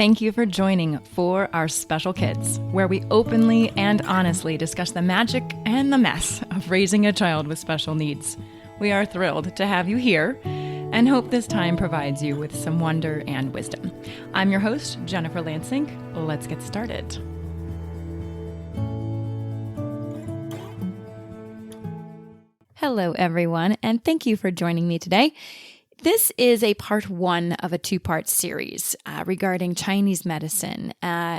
Thank you for joining For Our Special Kids, where we openly and honestly discuss the magic and the mess of raising a child with special needs. We are thrilled to have you here and hope this time provides you with some wonder and wisdom. I'm your host, Jennifer Lansing. Let's get started. Hello, everyone, and thank you for joining me today. This is a part one of a two-part series regarding Chinese medicine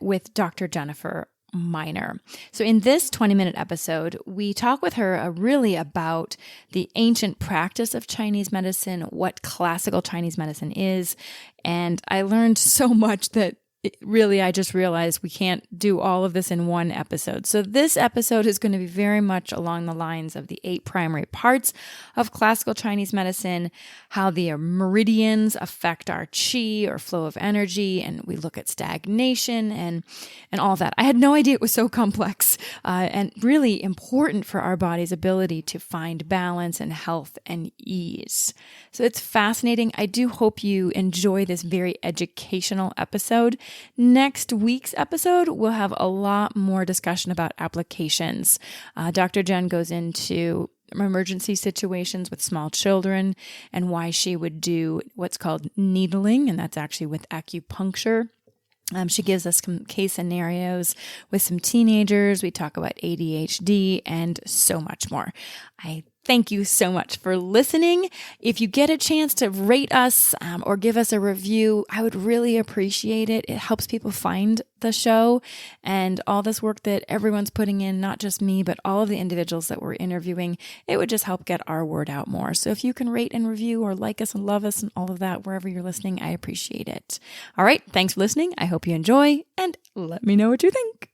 with Dr. Jennifer Miner. So in this 20-minute episode, we talk with her really about the ancient practice of Chinese medicine, what classical Chinese medicine is, and I learned so much that I just realized we can't do all of this in one episode. So this episode is going to be very much along the lines of the 8 primary parts of classical Chinese medicine, how the meridians affect our qi or flow of energy, and we look at stagnation and all that. I had no idea it was so complex and really important for our body's ability to find balance and health and ease. So it's fascinating. I do hope you enjoy this very educational episode. Next week's episode, we'll have a lot more discussion about applications. Dr. Jen goes into emergency situations with small children and why she would do what's called needling, and that's actually with acupuncture. She gives us some case scenarios with some teenagers. We talk about ADHD and so much more. I thank you so much for listening. If you get a chance to rate us or give us a review, I would really appreciate it. It helps people find the show and all this work that everyone's putting in, not just me, but all of the individuals that we're interviewing. It would just help get our word out more. So if you can rate and review or like us and love us and all of that, wherever you're listening, I appreciate it. All right. Thanks for listening. I hope you enjoy and let me know what you think.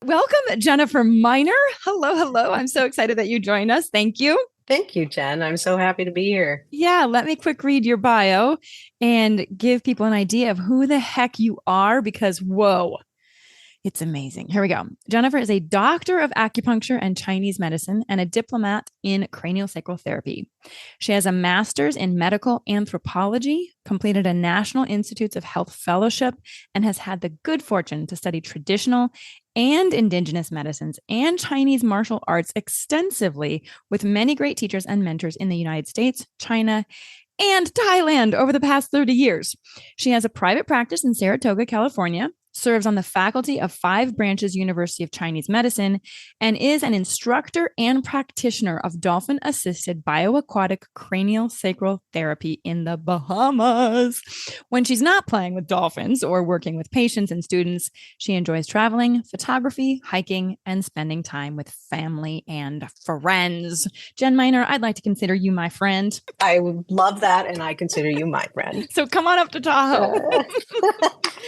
Welcome, Jennifer Miner. Hello. I'm so excited that you joined us. Thank you. Thank you, Jen. I'm so happy to be here. Yeah, let me quick read your bio and give people an idea of who the heck you are because, whoa, it's amazing. Here we go. Jennifer is a doctor of acupuncture and Chinese medicine and a diplomat in craniosacral therapy. She has a master's in medical anthropology, completed a National Institutes of Health fellowship, and has had the good fortune to study traditional and indigenous medicines and Chinese martial arts extensively with many great teachers and mentors in the United States, China, and Thailand over the past 30 years. She has a private practice in Saratoga, California, serves on the faculty of 5 branches University of Chinese Medicine, and is an instructor and practitioner of dolphin-assisted bioaquatic cranial sacral therapy in the Bahamas. When she's not playing with dolphins or working with patients and students, she enjoys traveling, photography, hiking, and spending time with family and friends. Jen Miner, I'd like to consider you my friend. I would love that, and I consider you my friend. So come on up to Tahoe.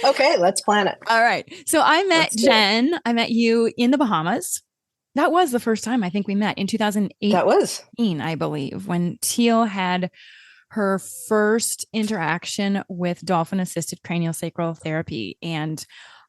Okay, let's plan it. All right. So I met Jen. I met you in the Bahamas. That was the first time I think we met in 2018. That was, I believe, when Teal had her first interaction with dolphin-assisted craniosacral therapy. And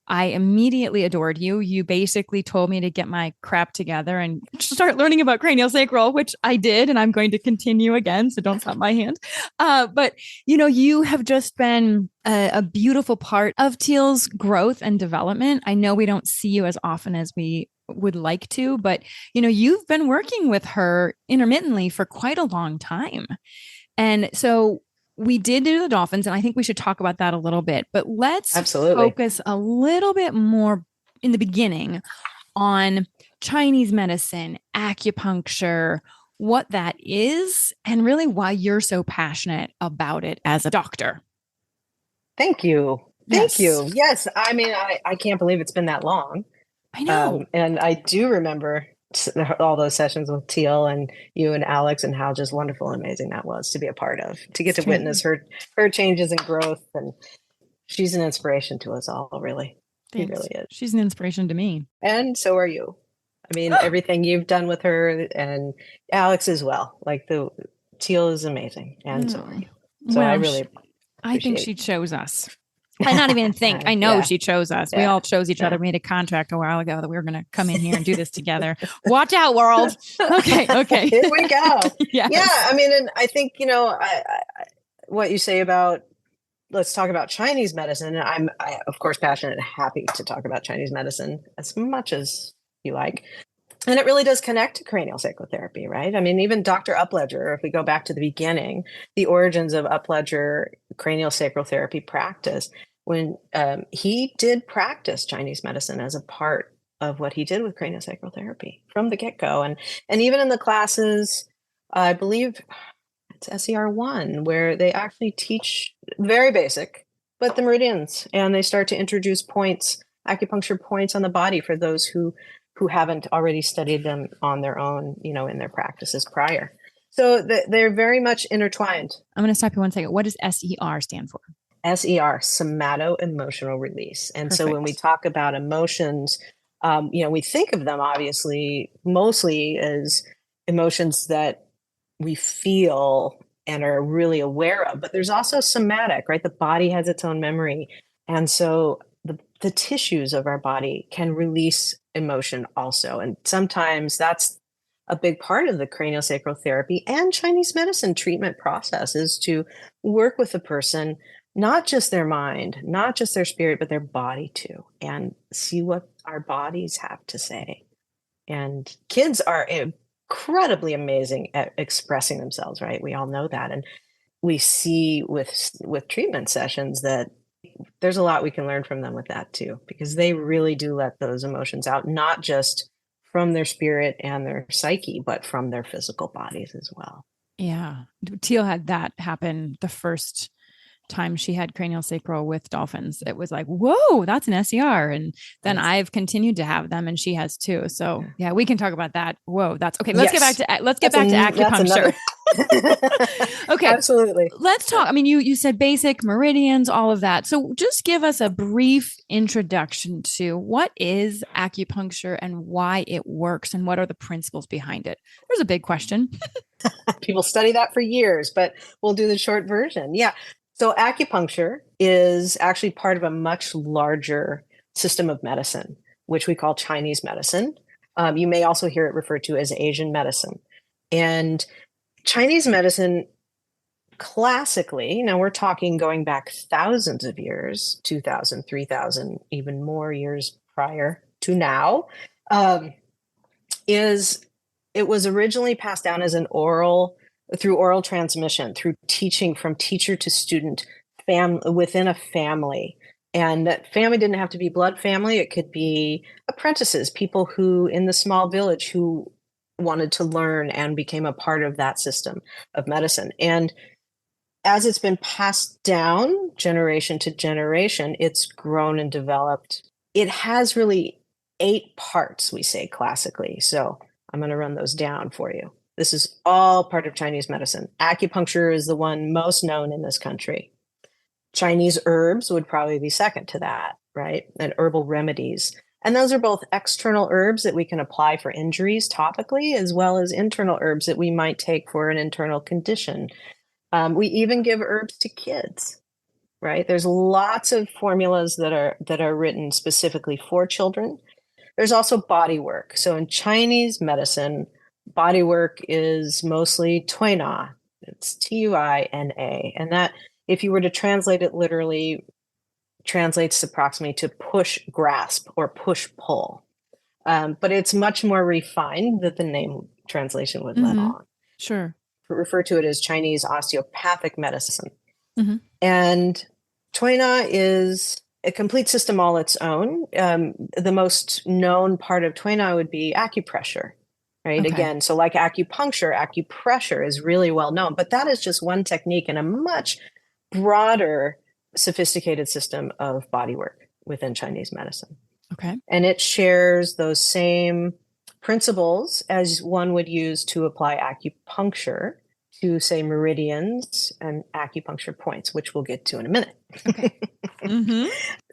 I immediately adored you. You basically told me to get my crap together and start learning about craniosacral, which I did, and I'm going to continue again, so don't stop my hand. But, you have just been a beautiful part of Teal's growth and development. I know we don't see you as often as we would like to, but, you've been working with her intermittently for quite a long time. And so we did do the dolphins, and I think we should talk about that a little bit, but let's focus a little bit more in the beginning on Chinese medicine, acupuncture, what that is, and really why you're so passionate about it as a doctor. Thank you. Thank you. Yes. I mean, I can't believe it's been that long. I know. And I do remember all those sessions with Teal and you and Alex, and how just wonderful and amazing that was to be a part of, to get to witness her changes and growth. And she's an inspiration to us all, really. Thanks. She really is. She's an inspiration to me. And so are you. I mean, everything you've done with her, and Alex as well. Like Teal is amazing. And so are you. So I think she chose us. I not even think. I know she chose us. We all chose each other. We made a contract a while ago that we were going to come in here and do this together. Watch out, world. Okay. Here we go. Yes. Yeah. I mean, and I think, what you say about let's talk about Chinese medicine. And of course, passionate and happy to talk about Chinese medicine as much as you like. And it really does connect to cranial sacral therapy, right? I mean, even Dr. Upledger, if we go back to the beginning, the origins of Upledger cranial sacral therapy practice, when he did practice Chinese medicine as a part of what he did with cranial sacral therapy from the get-go. And even in the classes, I believe it's SER1, where they actually teach very basic, but the meridians, and they start to introduce points, acupuncture points on the body for those who haven't already studied them on their own, in their practices prior. So they're very much intertwined. I'm going to stop you 1 second. What does SER stand for? SER, somato-emotional release. And Perfect. So when we talk about emotions, we think of them obviously mostly as emotions that we feel and are really aware of, but there's also somatic, right? The body has its own memory. And so the tissues of our body can release emotion also. And sometimes that's a big part of the craniosacral therapy and Chinese medicine treatment process, is to work with the person, not just their mind, not just their spirit, but their body too, and see what our bodies have to say. And kids are incredibly amazing at expressing themselves, right? We all know that. And we see with treatment sessions that there's a lot we can learn from them with that too, because they really do let those emotions out, not just from their spirit and their psyche, but from their physical bodies as well. Yeah. Teal had that happen the first time she had cranial sacral with dolphins. It was like, whoa, that's an SER. And then I've continued to have them, and she has too. So yeah, we can talk about that. Whoa, that's okay. Let's get back to acupuncture. Okay. Absolutely. Let's talk. I mean, you said basic meridians, all of that. So just give us a brief introduction to what is acupuncture and why it works and what are the principles behind it. There's a big question. People study that for years, but we'll do the short version. Yeah. So acupuncture is actually part of a much larger system of medicine, which we call Chinese medicine. You may also hear it referred to as Asian medicine. And Chinese medicine, classically, now we're talking going back thousands of years, 2,000, 3,000, even more years prior to now, it was originally passed down as through oral transmission, through teaching from teacher to student, within a family. And that family didn't have to be blood family. It could be apprentices, people who in the small village who wanted to learn and became a part of that system of medicine. And as it's been passed down generation to generation, it's grown and developed. It has really 8 parts, we say classically. So I'm going to run those down for you. This is all part of Chinese medicine. Acupuncture is the one most known in this country. Chinese herbs would probably be second to that, right? And herbal remedies. And those are both external herbs that we can apply for injuries topically, as well as internal herbs that we might take for an internal condition. We even give herbs to kids, right? There's lots of formulas that are written specifically for children. There's also body work. So in Chinese medicine, body work is mostly tuina. It's Tuina. And that, if you were to translate it literally, translates approximately to push, grasp, or push, pull. But it's much more refined than the name translation would let on. Sure. Refer to it as Chinese osteopathic medicine. And Tuina is a complete system all its own. The most known part of Tuina would be acupressure, right? Okay. Again, so like acupuncture, acupressure is really well known, but that is just one technique in a much broader, sophisticated system of body work within Chinese medicine. Okay. And it shares those same principles as one would use to apply acupuncture to, say, meridians and acupuncture points, which we'll get to in a minute. Okay.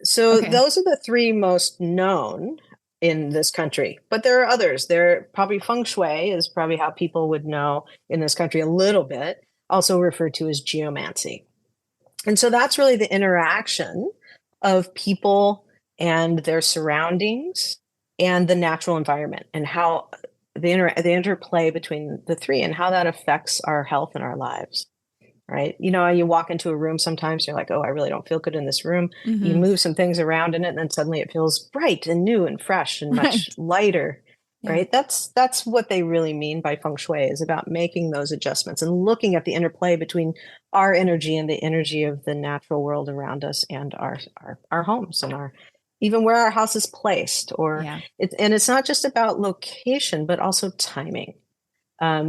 So those are the 3 most known in this country, but there are others. There probably feng shui is probably how people would know in this country a little bit, also referred to as geomancy. And so that's really the interaction of people and their surroundings and the natural environment, and how the interplay between the 3 and how that affects our health and our lives. right? You know, you walk into a room sometimes, you're like, oh, I really don't feel good in this room. You Mm-hmm. move some things around in it, and then suddenly it feels bright and new and fresh and much Right. lighter, Yeah. right? That's what they really mean by feng shui, is about making those adjustments and looking at the interplay between our energy and the energy of the natural world around us and our homes and our even where our house is placed. Or Yeah. it's not just about location, but also timing.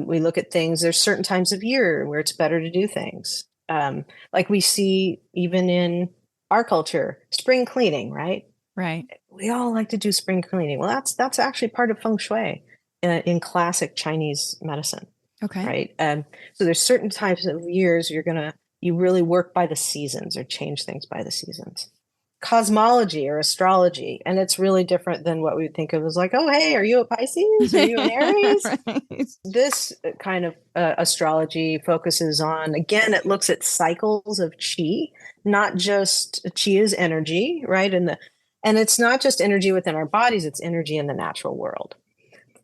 We look at things, there's certain times of year where it's better to do things. Like we see even in our culture, spring cleaning, right? Right. We all like to do spring cleaning. Well, that's actually part of feng shui in classic Chinese medicine, Okay. right? So there's certain types of years you really work by the seasons or change things by the seasons. Cosmology or astrology, and it's really different than what we would think of as like, oh, hey, are you a Pisces? Are you an Aries? Right. This kind of astrology focuses on, again, it looks at cycles of chi, not just chi is energy, right? And it's not just energy within our bodies, it's energy in the natural world.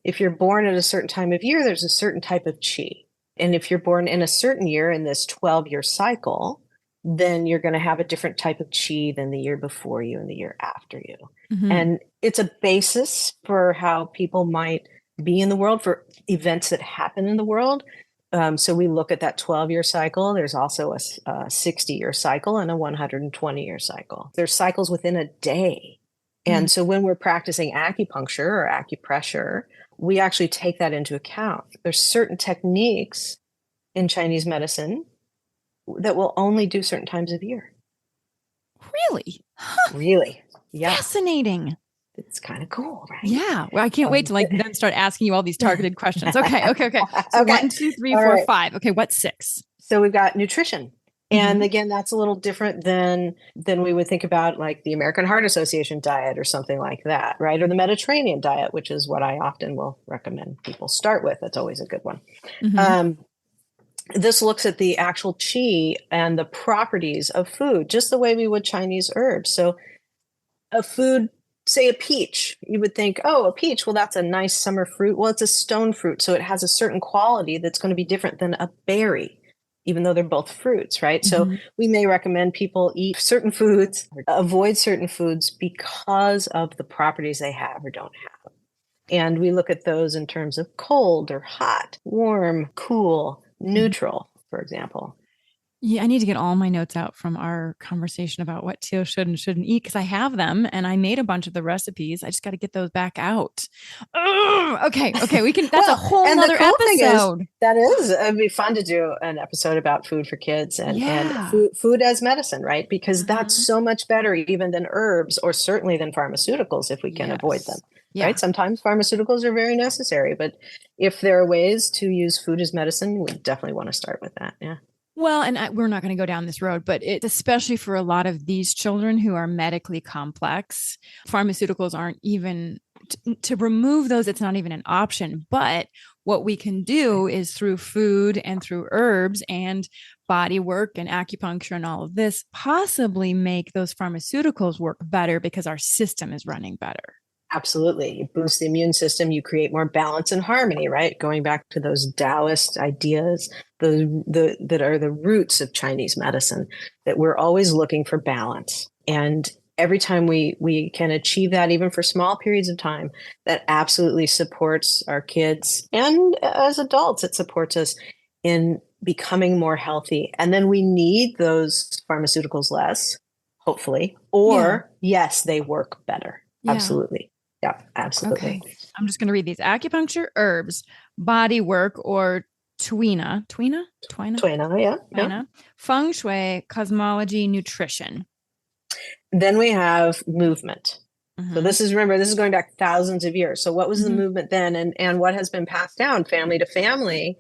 If you're born at a certain time of year, there's a certain type of chi. And if you're born in a certain year in this 12-year cycle, then you're going to have a different type of chi than the year before you and the year after you. Mm-hmm. And it's a basis for how people might be in the world, for events that happen in the world. So we look at that 12-year cycle. There's also a 60-year cycle and a 120-year cycle. There's cycles within a day. Mm-hmm. And so when we're practicing acupuncture or acupressure, we actually take that into account. There's certain techniques in Chinese medicine that will only do certain times of year. Really? Huh. Really? Yeah. Fascinating. It's kind of cool, right? Yeah. Well, I can't wait to then start asking you all these targeted questions. Okay. So Okay. 1, 2, 3, All 4, right. 5. Okay. What's 6? So we've got nutrition. And Mm-hmm. again, that's a little different than we would think about, like the American Heart Association diet or something like that, right? Or the Mediterranean diet, which is what I often will recommend people start with. That's always a good one. Mm-hmm. This looks at the actual chi and the properties of food, just the way we would Chinese herbs. So a food, say a peach, you would think, oh, a peach, well, that's a nice summer fruit. Well, it's a stone fruit, so it has a certain quality that's going to be different than a berry, even though they're both fruits, right? Mm-hmm. So we may recommend people eat certain foods, avoid certain foods because of the properties they have or don't have. And we look at those in terms of cold or hot, warm, cool, neutral, for example. Yeah, I need to get all my notes out from our conversation about what Teal should and shouldn't eat, because I have them and I made a bunch of the recipes. I just got to get those back out. Ugh, okay. We can, that's a Well, whole and the nother cool thing is episode. it'd be fun to do an episode about food for kids and Yeah. food as medicine, right? Because that's Uh-huh. so much better even than herbs, or certainly than pharmaceuticals if we can avoid them, Yes. Yeah. right? Sometimes pharmaceuticals are very necessary, but if there are ways to use food as medicine, we definitely want to start with that. Yeah. Well, and we're not going to go down this road, but especially for a lot of these children who are medically complex, pharmaceuticals aren't even to remove those. It's not even an option. But what we can do is through food and through herbs and body work and acupuncture and all of this, possibly make those pharmaceuticals work better because our system is running better. Absolutely. You boost the immune system, you create more balance and harmony, right? Going back to those Taoist ideas, that are the roots of Chinese medicine, that we're always looking for balance. And every time we can achieve that, even for small periods of time, that absolutely supports our kids. And as adults, it supports us in becoming more healthy. And then we need those pharmaceuticals less, hopefully, or yes, they work better. Yeah. Absolutely. Yeah, absolutely. Okay. I'm just going to read these: acupuncture, herbs, body work, or twina, Yeah. feng shui, cosmology, nutrition. Then we have movement. Mm-hmm. So this is going back thousands of years. So what was the movement then, and what has been passed down family to family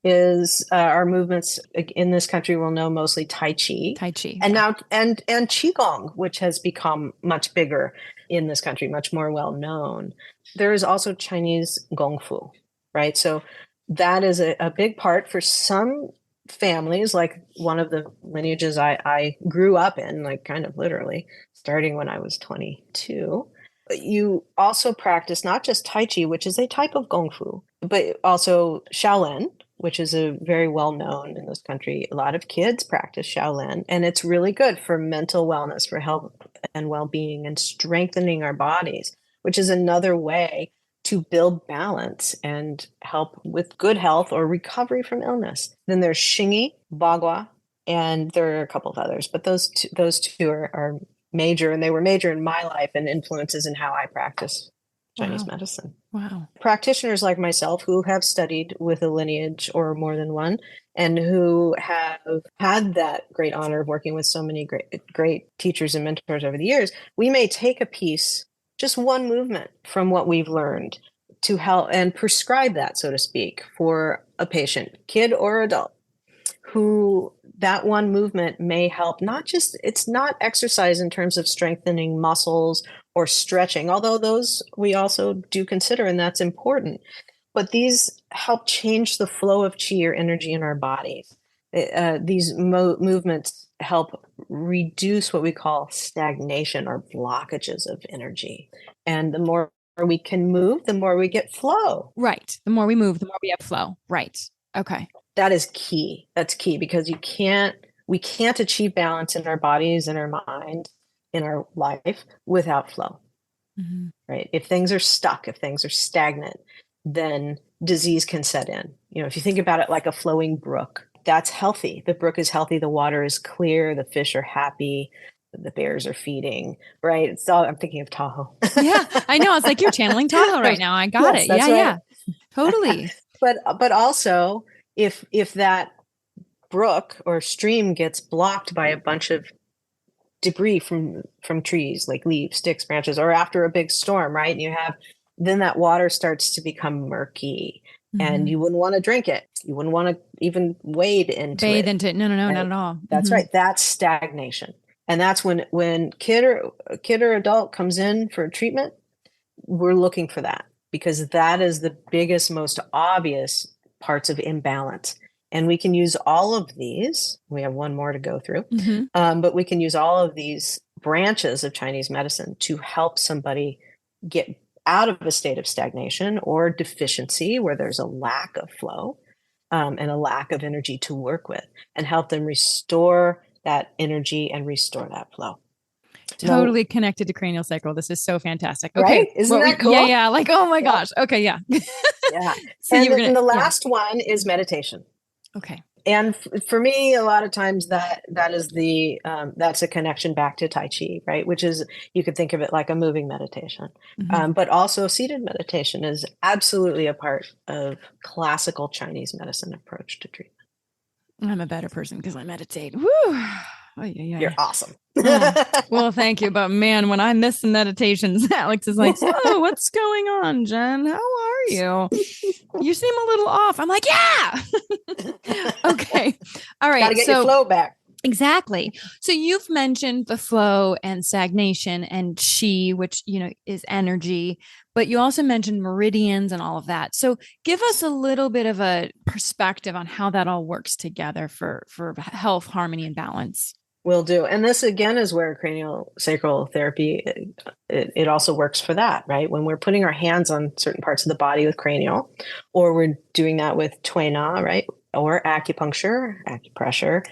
is our movements in this country will know mostly Tai Chi. And now and Qigong, which has become much bigger in this country, much more well known. There is also Chinese Gong Fu, right? So that is a big part for some families, like one of the lineages I grew up in, like kind of literally starting when I was 22. You also practice not just Tai Chi, which is a type of Gong Fu, but also Shaolin, which is a very well known in this country. A lot of kids practice Shaolin, and it's really good for mental wellness, for health and well-being, and strengthening our bodies, which is another way to build balance and help with good health or recovery from illness. Then there's Xingyi, Bagua, and there are a couple of others, but those two are major, and they were major in my life and influences in how I practice Chinese medicine. Wow. Practitioners like myself who have studied with a lineage or more than one, and who have had that great honor of working with so many great teachers and mentors over the years, we may take a piece, just one movement from what we've learned, to help and prescribe that, so to speak, for a patient, kid or adult, who that one movement may help. Not just, it's not exercise in terms of strengthening muscles or stretching, although those we also do consider, and that's important. But these help change the flow of qi or energy in our bodies. These movements help reduce what we call stagnation or blockages of energy. And the more we can move, the more we get flow. Right. The more we move, the more we have flow. Right. Okay. That is key. That's key, because we can't achieve balance in our bodies, in our mind, in our life without flow. Mm-hmm. Right? If things are stuck, if things are stagnant, then disease can set in. If you think about it like a flowing brook, that's healthy. The brook is healthy. The water is clear. The fish are happy. The bears are feeding, right? I'm thinking of Tahoe. Yeah, I know. It's like you're channeling Tahoe right now. I got it. Yeah, right. Yeah, totally. But also, if that brook or stream gets blocked by a bunch of debris from trees, like leaves, sticks, branches, or after a big storm, right? And then that water starts to become murky, and you wouldn't want to drink it. You wouldn't want to even bathe into it. No, right? Not at all. That's right. That's stagnation. And that's when kid or adult comes in for treatment, we're looking for that, because that is the biggest, most obvious parts of imbalance. And we can use all of these. We have one more to go through, but we can use all of these branches of Chinese medicine to help somebody get out of a state of stagnation or deficiency, where there's a lack of flow and a lack of energy to work with, and help them restore that energy and restore that flow. Totally connected to cranial sacral. This is so fantastic. Okay. Right? Isn't that cool? Yeah. Like, oh my gosh. Okay. Yeah. Yeah. So and the last one is meditation. Okay. And for me, a lot of times that is that's a connection back to Tai Chi, right? Which is, you could think of it like a moving meditation, but also seated meditation is absolutely a part of classical Chinese medicine approach to treatment. I'm a better person because I meditate. Woo! Oh, yeah. You're awesome. Well, thank you. But man, when I miss the meditations, Alex is like, "Oh, what's going on, Jen? How are you? You seem a little off." I'm like, "Yeah." Okay. All right. Gotta get your flow back. Exactly. So you've mentioned the flow and stagnation and qi, which, is energy, but you also mentioned meridians and all of that. So give us a little bit of a perspective on how that all works together for health, harmony, and balance. Will do. And this again is where cranial sacral therapy, it also works for that, right? When we're putting our hands on certain parts of the body with cranial, or we're doing that with Tui Na, right? Or acupuncture, acupressure,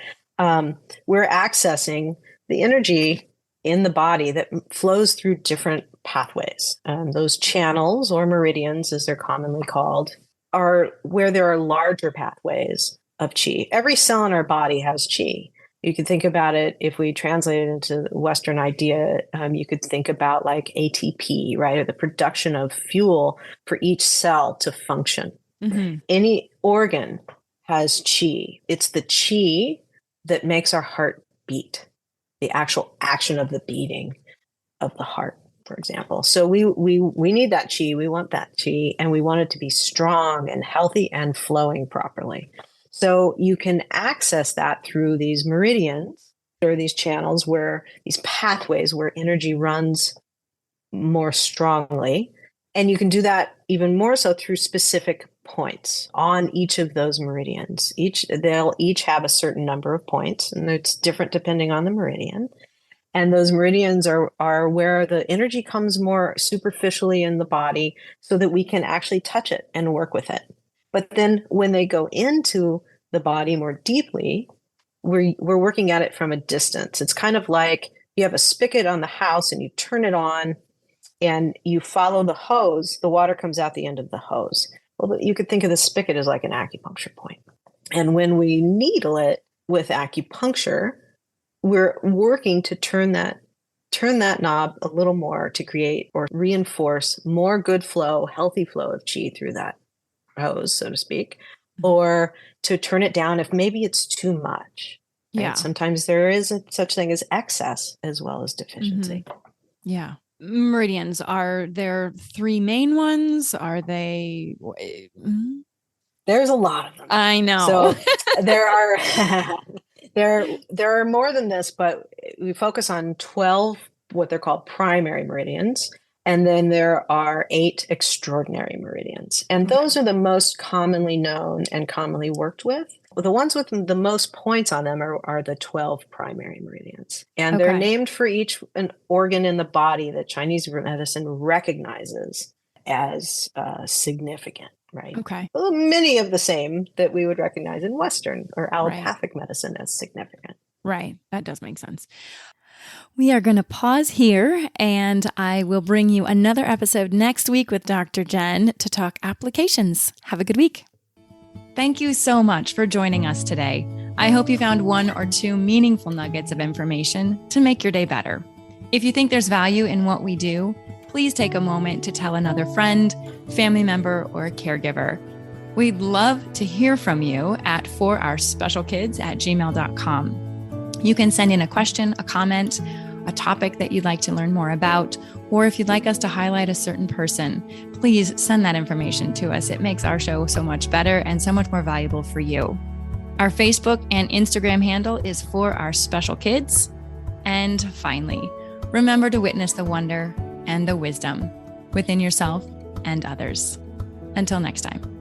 we're accessing the energy in the body that flows through different pathways. Those channels, or meridians as they're commonly called, are where there are larger pathways of qi. Every cell in our body has qi. You could think about it, if we translate it into the Western idea, you could think about like ATP, right? Or the production of fuel for each cell to function. Any organ has qi. It's the qi that makes our heart beat, the actual action of the beating of the heart, for example. So we need that qi. We want that qi, and we want it to be strong and healthy and flowing properly. So you can access that through these meridians, or these channels, these pathways where energy runs more strongly. And you can do that even more so through specific points on each of those meridians. They'll each have a certain number of points, and it's different depending on the meridian. And those meridians are where the energy comes more superficially in the body, so that we can actually touch it and work with it. But then when they go into the body more deeply, we're working at it from a distance. It's kind of like you have a spigot on the house and you turn it on and you follow the hose, the water comes out the end of the hose. Well, you could think of the spigot as like an acupuncture point. And when we needle it with acupuncture, we're working to turn that knob a little more to create or reinforce more good flow, healthy flow of qi through that hose, so to speak, or to turn it down if maybe it's too much. Right? Yeah. Sometimes there is such thing as excess as well as deficiency. Mm-hmm. Yeah. Meridians, are there 3 main ones? Are they? There's a lot of them. I know. So there are there are more than this, but we focus on 12 what they're called primary meridians. And then there are 8 extraordinary meridians. And those are the most commonly known and commonly worked with. The ones with the most points on them are the 12 primary meridians. And they're named for each an organ in the body that Chinese medicine recognizes as significant, right? Okay. Well, many of the same that we would recognize in Western or allopathic medicine as significant. Right. That does make sense. We are going to pause here, and I will bring you another episode next week with Dr. Jen to talk applications. Have a good week. Thank you so much for joining us today. I hope you found 1 or 2 meaningful nuggets of information to make your day better. If you think there's value in what we do, please take a moment to tell another friend, family member, or caregiver. We'd love to hear from you at forourspecialkids@gmail.com. You can send in a question, a comment, a topic that you'd like to learn more about, or if you'd like us to highlight a certain person, please send that information to us. It makes our show so much better and so much more valuable for you. Our Facebook and Instagram handle is For Our Special Kids. And finally, remember to witness the wonder and the wisdom within yourself and others. Until next time.